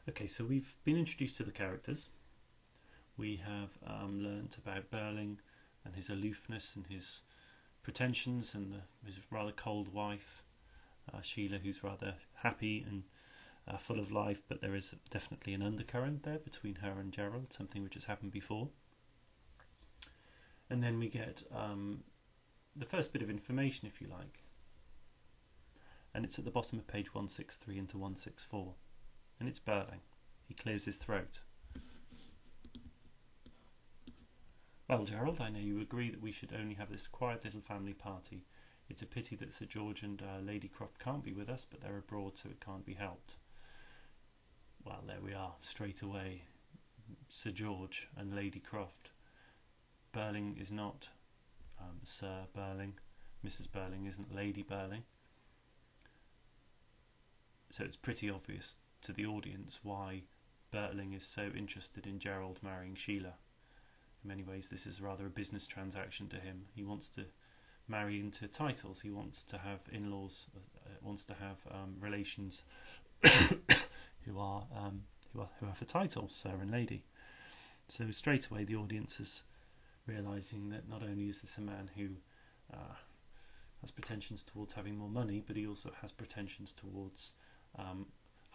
Okay, so we've been introduced to the characters. We have learnt about Birling and his aloofness and his pretensions and his rather cold wife, Sheila, who's rather happy and full of life, but there is definitely an undercurrent there between her and Gerald, something which has happened before. And then we get the first bit of information, if you like, and it's at the bottom of page 163 into 164, and it's Birling. He clears his throat. Well, Gerald, I know you agree that we should only have this quiet little family party. It's a pity that Sir George and Lady Croft can't be with us, but they're abroad, so it can't be helped. Well, there we are, straight away. Sir George and Lady Croft. Birling is not Sir Birling. Mrs. Birling isn't Lady Birling. So it's pretty obvious to the audience why Birling is so interested in Gerald marrying Sheila. In many ways, this is rather a business transaction to him. He wants to marry into titles. He wants to have in-laws, wants to have relations who have a title, Sir and Lady. So straight away, the audience is realising that not only is this a man who has pretensions towards having more money, but he also has pretensions towards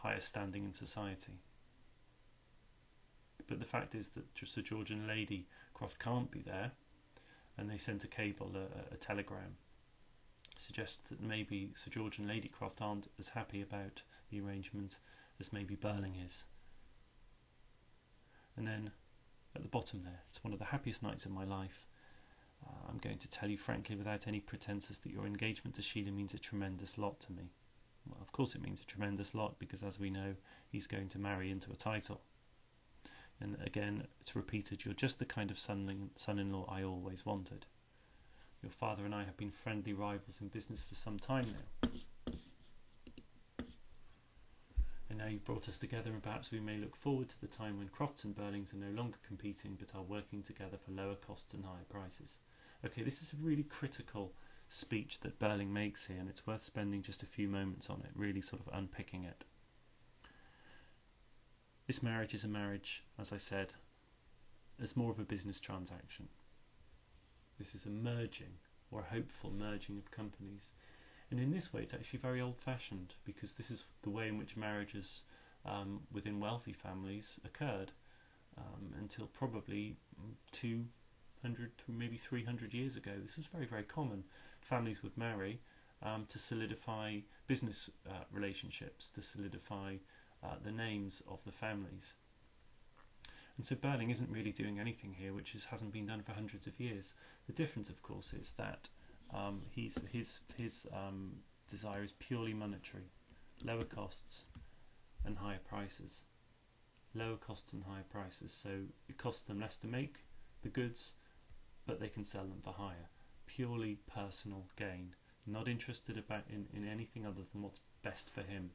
higher standing in society. But the fact is that Sir George and Lady Croft can't be there, and they sent a cable, a telegram, suggests that maybe Sir George and Lady Croft aren't as happy about the arrangement as maybe Birling is. And then at the bottom there, it's one of the happiest nights of my life. I'm going to tell you frankly, without any pretences, that your engagement to Sheila means a tremendous lot to me. Well, of course it means a tremendous lot, because as we know, he's going to marry into a title. And again, it's repeated, you're just the kind of son-in-law I always wanted. Your father and I have been friendly rivals in business for some time now. And now you've brought us together, and perhaps we may look forward to the time when Crofts and Birlings are no longer competing, but are working together for lower costs and higher prices. Okay, this is a really critical speech that Birling makes here, and it's worth spending just a few moments on it, really sort of unpicking it. This marriage is a marriage, as I said, as more of a business transaction. This is a merging, or a hopeful merging of companies. And in this way, it's actually very old-fashioned, because this is the way in which marriages within wealthy families occurred until probably 200 to maybe 300 years ago. This was very, very common. Families would marry to solidify business relationships, to solidify the names of the families. And so Birling isn't really doing anything here which hasn't been done for hundreds of years. The difference, of course, is that his desire is purely monetary. Lower costs and higher prices. Lower costs and higher prices. So it costs them less to make the goods, but they can sell them for higher. Purely personal gain. Not interested in anything other than what's best for him.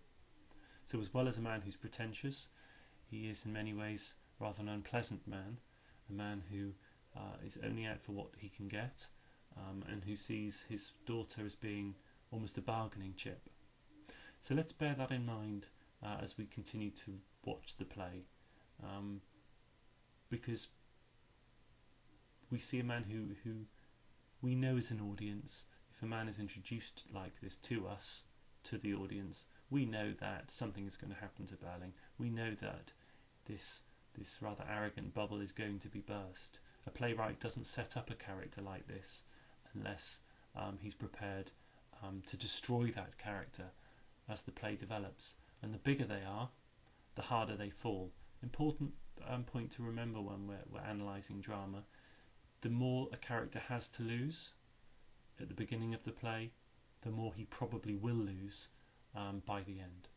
So as well as a man who's pretentious, he is in many ways rather an unpleasant man, a man who is only out for what he can get, and who sees his daughter as being almost a bargaining chip. So let's bear that in mind as we continue to watch the play, because we see a man who we know as an audience, if a man is introduced like this to us, to the audience, we know that something is going to happen to Birling. We know that this rather arrogant bubble is going to be burst. A playwright doesn't set up a character like this unless he's prepared to destroy that character as the play develops. And the bigger they are, the harder they fall. Important point to remember when we're analysing drama. The more a character has to lose at the beginning of the play, the more he probably will lose by the end.